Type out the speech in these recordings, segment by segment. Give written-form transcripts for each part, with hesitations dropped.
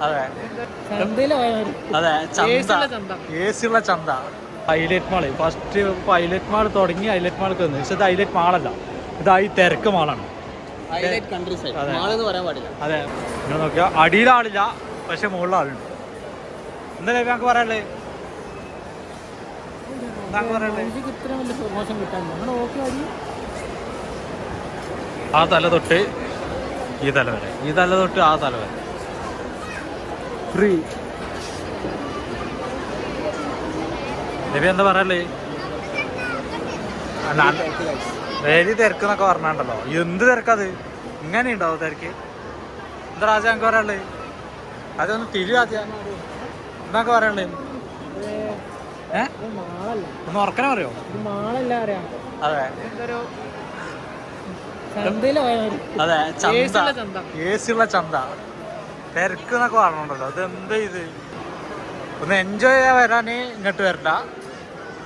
അതെ അതെ, ചന്ത, ഏസിയുള്ള ചന്ത. Highlight mall first highlight mall തുടങ്ങി ഹൈലൈറ്റ് മാൾക്ക് വന്നു. പക്ഷെ ഇത് ഹൈലൈറ്റ് മാളല്ല, ഇതായി തിരക്ക് മാളാണ്. അതെ, നിങ്ങൾ നോക്കിയാ അടിയിലാളില്ല, പക്ഷെ മുകളിൽ ആളുണ്ട്. എന്തായാലും ഞങ്ങൾക്ക് പറയാനുള്ളത് ആ തല തൊട്ട് ഈ തല വരെ, ഈ തല തൊട്ട് ആ തല വരെ ഫ്രീ. എന്താ പറയല്ലേ, വേലി തിരക്കെന്നൊക്കെ പറഞ്ഞാണ്ടല്ലോ. എന്ത് തിരക്കത്, ഇങ്ങനെ ഉണ്ടാവും തിരക്ക്? എന്താ രാജ ഞങ്ങൾക്ക് പറയാനുള്ളത്? അതൊന്ന് തിരിയാദ്യ എന്നൊക്കെ പറയാനുള്ളത്. ഒന്ന് ഉറക്കനെ പറയോ? അതെ അതെ, ചന്ത, ഏസിയുള്ള ചന്ത, തിരക്ക് എന്നൊക്കെ പറഞ്ഞോണ്ടല്ലോ. ഇതെന്താ ഇത്? ഒന്ന് എൻജോയ് ചെയ്യാൻ വരാനേ ഇങ്ങോട്ട് വരണ്ട.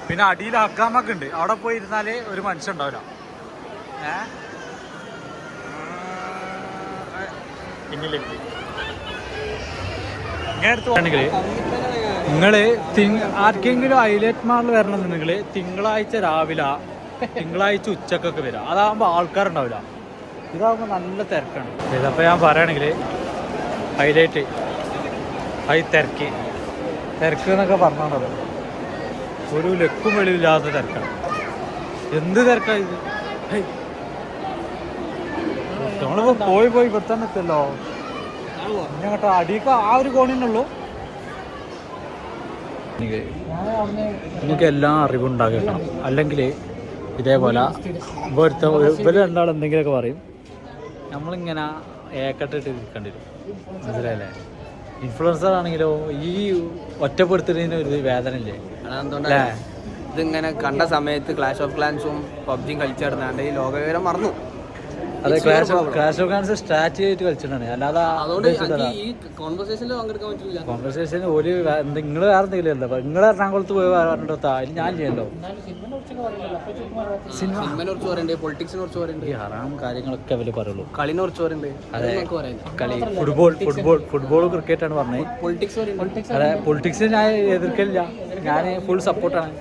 പിന്നെ അടിയിൽ അക്കാമൊക്കെ ഉണ്ട്, അവിടെ പോയി ഇരുന്നാല് ഒരു മനുഷ്യൻ ഉണ്ടാവില്ല. ഇങ്ങനെ എടുത്ത് പോകണമെങ്കിൽ നിങ്ങള് ആർക്കെങ്കിലും ഹൈലൈറ്റ് മാളിൽ വരണമെന്നുണ്ടെങ്കിൽ തിങ്കളാഴ്ച രാവിലെ, തിങ്കളാഴ്ച ഉച്ചക്കൊക്കെ വരാം. അതാകുമ്പോൾ ആൾക്കാരുണ്ടാവില്ല. ഇതാകുമ്പോൾ നല്ല തിരക്കാണ്. ഇതപ്പോൾ ഞാൻ പറയുകയാണെങ്കിൽ ഹൈലൈറ്റ് തിരക്ക് എന്നൊക്കെ പറഞ്ഞാണല്ലോ. ഒരു ലക്കും വെളിയില്ലാത്ത തിരക്കാണ്. എന്ത് തിരക്കാണ് ഇത്? നമ്മളിപ്പോൾ പോയി ഇവിടെ തന്നെ എത്തല്ലോ. പിന്നെ കേട്ടോ അടിയൊക്കെ ആ ഒരു കോണിനുള്ളൂ. എനിക്ക് എല്ലാ അറിവും ഉണ്ടാക്കണം, അല്ലെങ്കിൽ ഇതേപോലെ ഇവർ രണ്ടാൾ എന്തെങ്കിലുമൊക്കെ പറയും, നമ്മളിങ്ങനെ ഏക്കട്ടിട്ട് നിൽക്കേണ്ടി വരും. മനസ്സിലായില്ലേ? ഇൻഫ്ലുവൻസർ ആണെങ്കിലോ ഈ ഒറ്റപ്പെടുത്തുന്നതിന് ഒരു വേദന ഇല്ലേ? അതെന്തുകൊണ്ടല്ലേ ഇതിങ്ങനെ കണ്ട സമയത്ത് ക്ലാഷ് ഓഫ് ക്ലാൻസും പബ്ജിയും കളിച്ചിടുന്നാണ്ട് ഈ ലോകവിവരം മറന്നു. അതെ, ക്ലാഷ് ഓഫ് ക്ലാൻസ് സ്ട്രാറ്റജി ആയിട്ട് കളിച്ചിട്ടാണ്. അല്ലാതെ കോൺവെർസേഷൻ ഒരു നിങ്ങൾ വേറെ എന്തെങ്കിലും അല്ല. നിങ്ങൾ എറണാകുളത്ത് പോയി പറഞ്ഞിട്ട് അതിൽ ഞാൻ ചെയ്യല്ലോ. ഈ ഹറാം കാര്യങ്ങളൊക്കെ അവര് പറയുള്ളൂ. കളിനെ കുറിച്ച് പറയുന്നത്. അതെ, കളി ഫുട്ബോൾ ക്രിക്കറ്റ് ആണ് പറഞ്ഞത്. അതെ, പൊളിറ്റിക്സിന് ഞാൻ എതിർക്കലില്ല, ഞാൻ ഫുൾ സപ്പോർട്ടാണ്.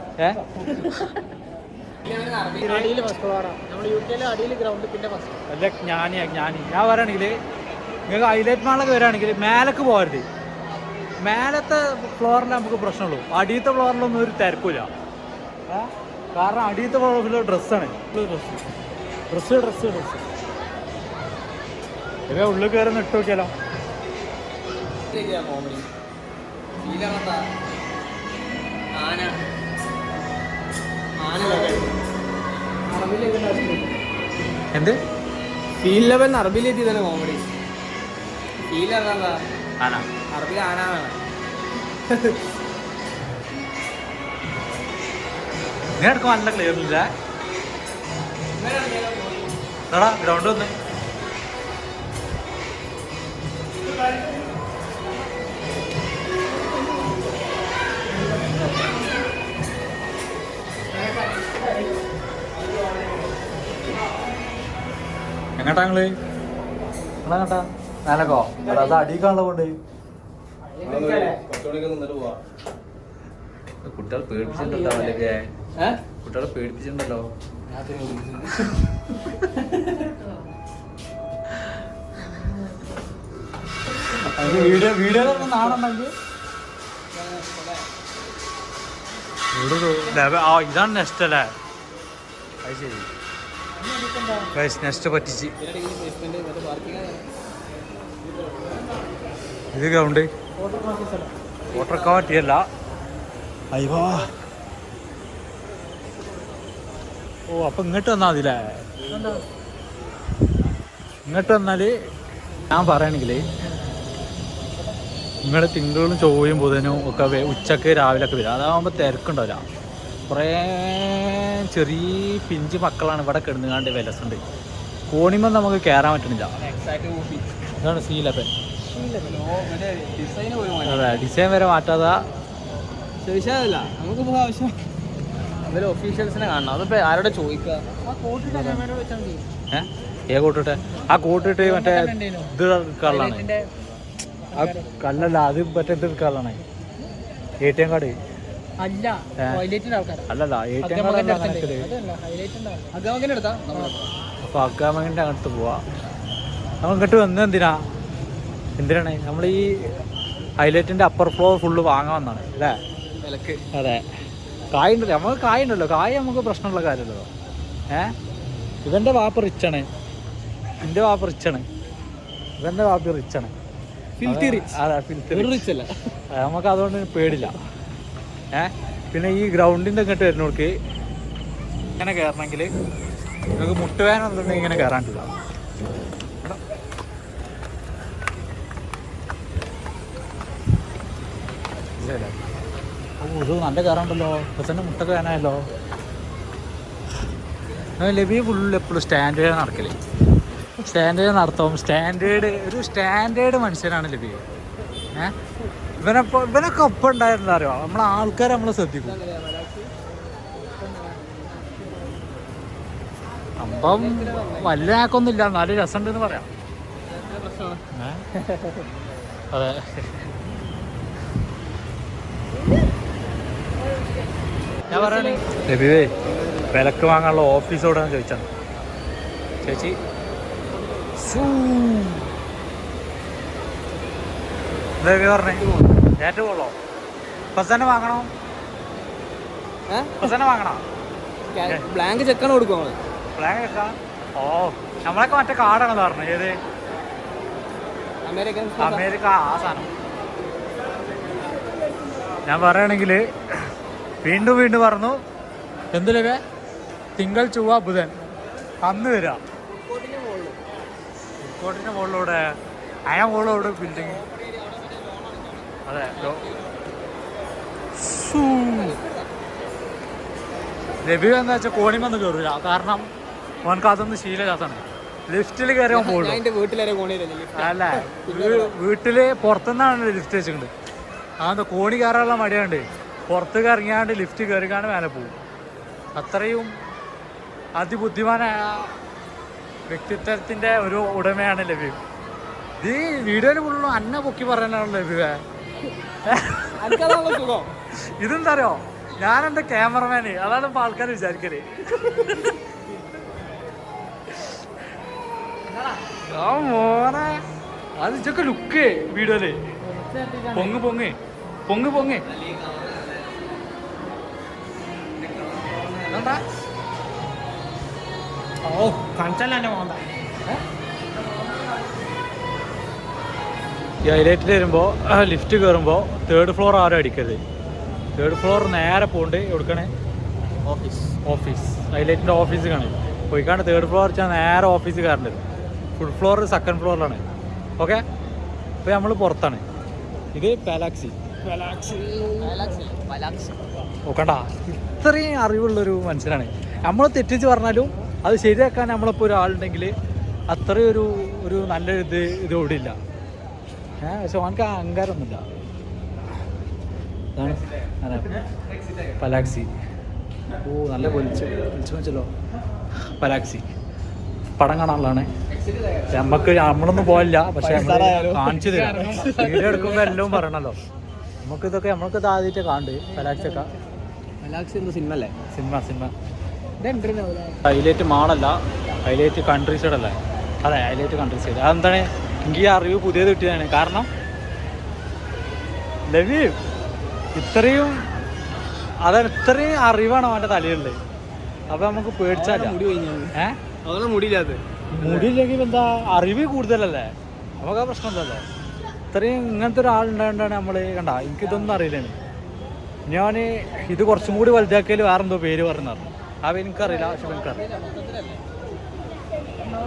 അല്ല ഞാൻ പറയുകയാണെങ്കിൽ നിങ്ങൾക്ക് ഹൈലൈറ്റ് മാളൊക്കെ വരികയാണെങ്കിൽ മേലക്ക് പോകരുത്. മേലത്തെ ഫ്ലോറിൽ നമുക്ക് പ്രശ്നമുള്ളൂ. അടിയത്തെ ഫ്ലോറിലൊന്നും ഒരു തിരക്കില്ല. കാരണം അടിയത്തെ ഫ്ലോറിൽ ഡ്രസ്സാണ്, ഡ്രസ്സ് ഇവ ഉള്ളിൽ കയറുന്ന ഇട്ട് നോക്കിയാലോ. എന്ത് ഫീൽ ലെവൽ അറബിയിലെത്തി തന്നെ കോമഡി. ഫീൽ ആന അറബിയിൽ ആനാണ്. ഞാൻ നല്ല ക്ലിയർ ഇല്ല. ഗ്രൗണ്ട് വന്ന് എങ്ങട്ടാ നിങ്ങളെങ്ങട്ടാ? ഞാനൊക്കോ അത് അടിക്കാനുള്ള കൊണ്ട് കുട്ടികൾ പേടിപ്പിച്ചിട്ടുണ്ടല്ലോ. അല്ലെങ്കിൽ കുട്ടികളെ പേടിപ്പിച്ചിട്ടുണ്ടല്ലോ. വീഡിയോ നാണെന്നെങ്കിൽ ഇതാണ് നെക്സ്റ്റ് അല്ലേ? അത് ശരി, നെക്സ്റ്റ് പറ്റിച്ച്. ഇത് ഗ്രൗണ്ട് വോട്ടറൊക്കെ പറ്റിയല്ല. അയ്യോ, ഓ അപ്പം ഇങ്ങോട്ട് വന്നാൽ മതില്ലേ? ഇങ്ങോട്ട് വന്നാൽ ഞാൻ പറയണമെങ്കിൽ നിങ്ങൾ തിങ്കളും ചൊവ്വയും ബുധനും ഒക്കെ ഉച്ചക്ക് രാവിലെ ഒക്കെ വരും. അതാകുമ്പോൾ തിരക്കുണ്ടാവില്ല. കുറേ ചെറിയ പിഞ്ച് മക്കളാണ് ഇവിടെ കിടന്നുകാണ്ട് വിലസുണ്ട്. കോണിമ നമുക്ക് കയറാൻ പറ്റണില്ല. ഇതാണ് സീലപ്പൻ. അതെ, ഡിസൈൻ വരെ മാറ്റാതെ ചോദിച്ചാലല്ല നമുക്കിപ്പോൾ ആവശ്യം. അതിൽ ഒഫീഷ്യൽസിനെ കാണണം. അതിപ്പോൾ ആരോടെ ചോദിക്കുക? കൂട്ടിട്ടെ ആ കൂട്ടിട്ട് മറ്റേ ഇത് കളറാണ്. അല്ലല്ല അത് മറ്റേ ഇത് എടുക്കാറാണ് ATM കാർഡ് അല്ല അല്ലല്ല ATM കാർഡ് അപ്പൊ അക്കാമകൻ്റെ അങ്ങോട്ട് പോവാ. നമ്മൾ ഇങ്ങോട്ട് വന്നത് എന്തിനാണ് നമ്മൾ ഈ ഹൈലൈറ്റിന്റെ അപ്പർ ഫ്ലോർ ഫുള്ള് വാങ്ങാൻ വന്നാണ് അല്ലേ? അതെ, കായ് ഉണ്ടല്ലോ, നമുക്ക് കായ് ഉണ്ടല്ലോ, കായ് നമുക്ക് പ്രശ്നമുള്ള കാര്യമല്ലോ. ഇവന്റെ വാപ്പ റിച്ചാണ്, എൻ്റെ വാപ്പ റിച്ചാണ്, ഇവന്റെ വാപ്പ റിച്ചാണ്. അതെ, റിച്ച് അല്ല, നമുക്ക് അതുകൊണ്ട് പേടില്ല. പിന്നെ ഈ ഗ്രൗണ്ടിൻ്റെ ഇങ്ങോട്ട് വരുന്നവർക്ക് ഇങ്ങനെ കയറണമെങ്കിൽ നിങ്ങൾക്ക് മുട്ടുവേനുണ്ടെങ്കിൽ ഇങ്ങനെ കയറാണ്ടില്ല. ഓ, ഇത് നല്ല കയറാണ്ടല്ലോ, ഇപ്പൊ തന്നെ മുട്ടൊക്കെ വേനായല്ലോ. ലബി ഫുള്ള് എപ്പോഴും സ്റ്റാൻഡേർഡ് നടക്കല്, സ്റ്റാൻഡേർഡ് നടത്തും. ഒരു സ്റ്റാൻഡേർഡ് മനുഷ്യനാണ് ലബി. ഇവനൊക്കെ ഒപ്പം ഉണ്ടായിരുന്ന അറിയോ, നമ്മളെ ആൾക്കാരെ നമ്മളെ ശ്രദ്ധിക്കും. അപ്പം വലിയ ആക്കൊന്നും ഇല്ല, എന്നാലും രസമുണ്ടെന്ന് പറയാം. അതെ, ഞാൻ പറയണേ ലബിവേ വിലക്ക് വാങ്ങാനുള്ള ഓഫീസോടാണ് ചോദിച്ചാണ്. ചേച്ചി ലബി പറഞ്ഞേ ഏറ്റവും കൊള്ളോ ഇപ്പൊ തന്നെ വാങ്ങണോ? ഇപ്പൊ തന്നെ വാങ്ങണോ? ബ്ലാങ്ക് ചെക്കാണ് കൊടുക്കും. ബ്ലാങ്ക് ചെക്കാ? ഓ, നമ്മളൊക്കെ മറ്റേ കാർഡാണെന്ന് പറഞ്ഞത്. ഏത്? അമേരിക്ക. ആ സാധനം ഞാൻ പറയുകയാണെങ്കിൽ വീണ്ടും പറഞ്ഞു, എന്ത് ലഭ്യ തിങ്കൾ ചൊവ്വ ബുധൻ അന്ന് വരാം. കോട്ടിന്റെ മുകളിലൂടെ മുകളിലൂടെ ബിൽഡിങ്. അതെ, ലഭ്യ എന്താ വെച്ചാൽ കോണിമൊന്നും കയറില്ല, കാരണം അവനക്ക് അതൊന്നും ശീലമില്ലാത്തതാണ്. ലിഫ്റ്റിൽ കയറിയാൽ പോകുള്ളൂ. അല്ല, വീട്ടില് പുറത്തുനിന്നാണ് ലിഫ്റ്റ് വെച്ചിട്ടുണ്ട്. അതെന്താ കോണി കയറാനുള്ള മടിയുണ്ട്, പുറത്തേക്ക് ഇറങ്ങിയാണ്ട് ലിഫ്റ്റ് കയറിക്കാണ്ട് മേലെ പോകും. അത്രയും അതിബുദ്ധിമാനായ വ്യക്തിത്വത്തിൻ്റെ ഒരു ഉടമയാണ് ലഭ്യ. ഇത് വീഡിയോയിൽ ഫുള്ളും അന്ന പൊക്കി പറയാനാണ് ലഭ്യ. ഇതെന്താ അറിയോ, ഞാനെൻ്റെ ക്യാമറമാന്, അതാണ് ഇപ്പോൾ ആൾക്കാർ വിചാരിക്കല്. ആ മോനെ, അത് ഇതൊക്കെ ലുക്ക് വീഡിയോയില്. പൊങ്ങ് എന്താ? ഓ, കാണിച്ചാലേ പോകണ്ട. ഈ ഹൈലൈറ്റിൽ വരുമ്പോൾ ലിഫ്റ്റ് കയറുമ്പോൾ 3rd ഫ്ലോർ ആരും അടിക്കരുത്. 3rd ഫ്ലോർ നേരെ പോണ്ട് എവിടുക്കണേ? ഓഫീസ് ഹൈലൈറ്റിൻ്റെ ഓഫീസ് കാണും. പോയിക്കാണ്ട് 3rd ഫ്ലോർ വെച്ചാൽ നേരെ ഓഫീസ് കയറേണ്ടത്. ഫുൾ ഫ്ലോർ 2nd ഫ്ലോറിലാണ്. ഓക്കെ, ഇപ്പോൾ നമ്മൾ പുറത്താണ്. ഇത് പാലാക്സി നോക്കണ്ട, ഇത്രയും അറിവുള്ളൊരു മനുഷ്യനാണ്. നമ്മൾ തെറ്റിച്ച് പറഞ്ഞാലും അത് ശരിയാക്കാൻ നമ്മളിപ്പോൾ ഒരാളുണ്ടെങ്കിൽ അത്രയും ഒരു നല്ലൊരു ഇത് ഇവിടെ ഇല്ല. പക്ഷെ അവനക്ക് അഹങ്കാരമൊന്നുമില്ല. പലാക്സി. ഓ, നല്ല വിളിച്ചു വെച്ചല്ലോ. പലാക്സി പടം കാണാനുള്ളതാണ്. നമ്മളൊന്നും പോയില്ല, പക്ഷെ കാണിച്ചു തരാം. വീഡിയോ എടുക്കുമ്പോൾ എല്ലാം പറയണല്ലോ. നമ്മൾക്കിത് ആദ്യമായിട്ട് കാണണ്ട്. പലാക്സിയൊക്കെ സിനിമ അല്ലേ? സിനിമ ഹൈലൈറ്റ് മാളല്ല, ഹൈലൈറ്റ് കൺട്രി സൈഡ് അല്ലേ? അതെ, ഹൈലൈറ്റ് കൺട്രി സൈഡ്. അതെന്താണ്, എനിക്ക് ഈ അറിവ് പുതിയത് കിട്ടിയതാണ്. കാരണം ലവി ഇത്രയും അറിവാണ് അവൻ്റെ തലയുള്ളത്. അപ്പൊ നമുക്ക് പേടിച്ചാല മുടിയില്ലെങ്കിൽ എന്താ, അറിവ് കൂടുതലല്ലേ, നമുക്ക് ആ പ്രശ്നമില്ലല്ലോ. ഇത്രയും ഇങ്ങനത്തെ ഒരാളുണ്ടായതുകൊണ്ടാണ് നമ്മൾ കണ്ട. എനിക്കിതൊന്നും അറിയില്ലാണ്. ഞാൻ ഇത് കുറച്ചും കൂടി വലുതാക്കിയാൽ വേറെന്തോ പേര് പറഞ്ഞു. ആ പേര് എനിക്കറിയില്ല, പക്ഷെ എനിക്കറിയില്ല.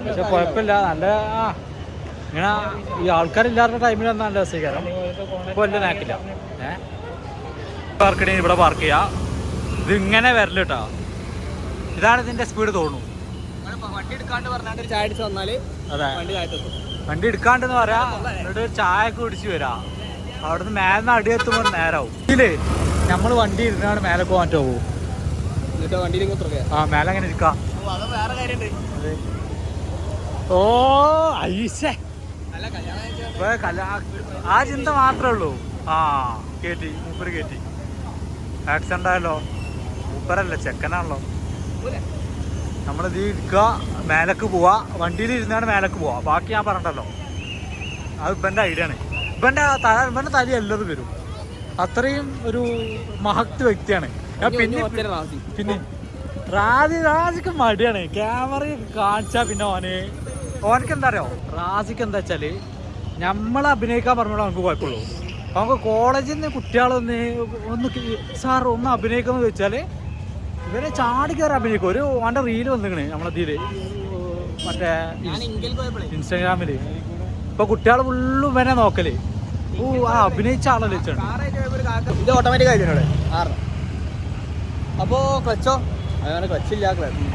പക്ഷെ കുഴപ്പമില്ല, നല്ല ഇങ്ങനെ ഈ ആൾക്കാരില്ലാത്ത ടൈമിൽ ഒന്നും നല്ല രസീകരം. ഇപ്പോൾ വലിയ നാക്കില്ല. പാർക്ക് ഇവിടെ പാർക്ക് ചെയ്യാം. ഇതിങ്ങനെ വരല് കേട്ടോ. ഇതാണ് ഇതിൻ്റെ സ്പീഡ് തോന്നുന്നു. അതെ, വണ്ടി എടുക്കാണ്ടെന്ന് പറയാ, എന്നിട്ട് ചായ ഒക്കെ കുടിച്ച് വരാം. അവിടുന്ന് മേലെ അടിയെത്തുമ്പോൾ നേരാവും. ഇതില് നമ്മൾ വണ്ടി ഇരുന്നാണ് മേലെ പോകാൻ പോകും. ആ, മേലെ അങ്ങനെ ഇരിക്കാം. ഓ, ഐശേ ആ ചിന്ത മാത്രമേ ഉള്ളൂ. ആ കേറ്റി മൂപ്പര് കേറ്റി ആക്സിഡന്റ് ആയല്ലോ. മൂപ്പരല്ല ചെക്കനാണല്ലോ. നമ്മളിത് ഇരിക്കുക, മേലക്ക് പോവാ, വണ്ടിയിൽ ഇരുന്നാണ് മേലക്ക് പോവാ. ബാക്കി ഞാൻ പറഞ്ഞല്ലോ, അത് ഇവൻ്റെ ഐഡിയ ആണ്. ഇവൻ്റെ തലി എല്ലാതും വരും. അത്രയും ഒരു മഹത്ത് വ്യക്തിയാണ്. പിന്നെ റാസിക്ക് മടിയാണ്. ക്യാമറ കാണിച്ചാൽ പിന്നെ ഓനക്ക് എന്താ അറിയോ, റാസിക്ക് എന്താ വെച്ചാല് നമ്മളെ അഭിനയിക്കാൻ പറഞ്ഞോളൂ നമുക്ക് കുഴപ്പമുള്ളൂ. നമുക്ക് കോളേജിൽ നിന്ന് കുട്ടികളൊന്ന് സാർ ഒന്ന് അഭിനയിക്കാന്ന് ചോദിച്ചാൽ ഇവരെ ചാടി കയറി അഭിനയിക്കും. ഒരു അവൻ്റെ റീല് വന്നിക്കണേ നമ്മളതില് മറ്റേ ഇൻസ്റ്റാഗ്രാമില്. ഇപ്പൊ കുട്ടികൾ ഫുള്ളും ഇവനെ നോക്കല്. ആ അഭിനയിച്ച ആളല്ലേ വെച്ചാണ് ഇത് ഓട്ടോമാറ്റിക് ആയിട്ട് അപ്പോൾ ക്ലച്ചോ അങ്ങനെ ക്ലച്ചില്ല,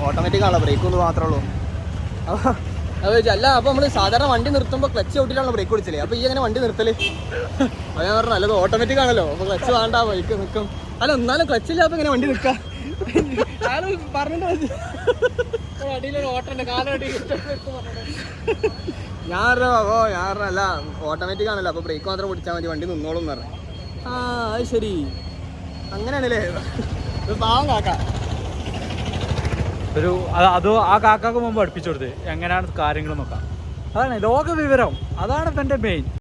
ഓട്ടോമാറ്റിക് ആണല്ലോ, ബ്രേക്ക് ഒന്ന് മാത്രമേ ഉള്ളൂ. അപ്പോൾ അത് ചോദിച്ചാൽ അല്ല, അപ്പോൾ നമ്മൾ സാധാരണ വണ്ടി നിർത്തുമ്പോൾ ക്ലച്ച് ഔട്ടിലാണല്ലോ ബ്രേക്ക് പിടിച്ചില്ലേ, അപ്പോൾ ഈ അങ്ങനെ വണ്ടി നിർത്തല്? അത് ഞാൻ പറഞ്ഞു അല്ലത് ഓട്ടോമാറ്റിക് ആണല്ലോ, അപ്പോൾ ക്ലച്ച് വേണ്ട ബൈക്ക് നിൽക്കും. അല്ല എന്നാലും ക്ലച്ചില്ല, അപ്പോൾ ഇങ്ങനെ വണ്ടി നിൽക്കാം പറഞ്ഞിട്ട് ഞാൻ അല്ല ഓട്ടോമാറ്റിക് ആണല്ലോ, അപ്പോൾ ബ്രേക്ക് മാത്രം പിടിച്ചാൽ മതി, വണ്ടി നിന്നോളും എന്ന് പറഞ്ഞു. ആ അത് ശരി, അങ്ങനെയാണല്ലേ. പാവം കാക്ക. അത് ആ കാക്കാക്ക് മുമ്പ് പഠിപ്പിച്ചു കൊടുത്ത് എങ്ങനെയാണ് കാര്യങ്ങൾ നോക്കാം. അതാണ് ലോക വിവരം, അതാണ് ഇപ്പം എൻ്റെ മെയിൻ.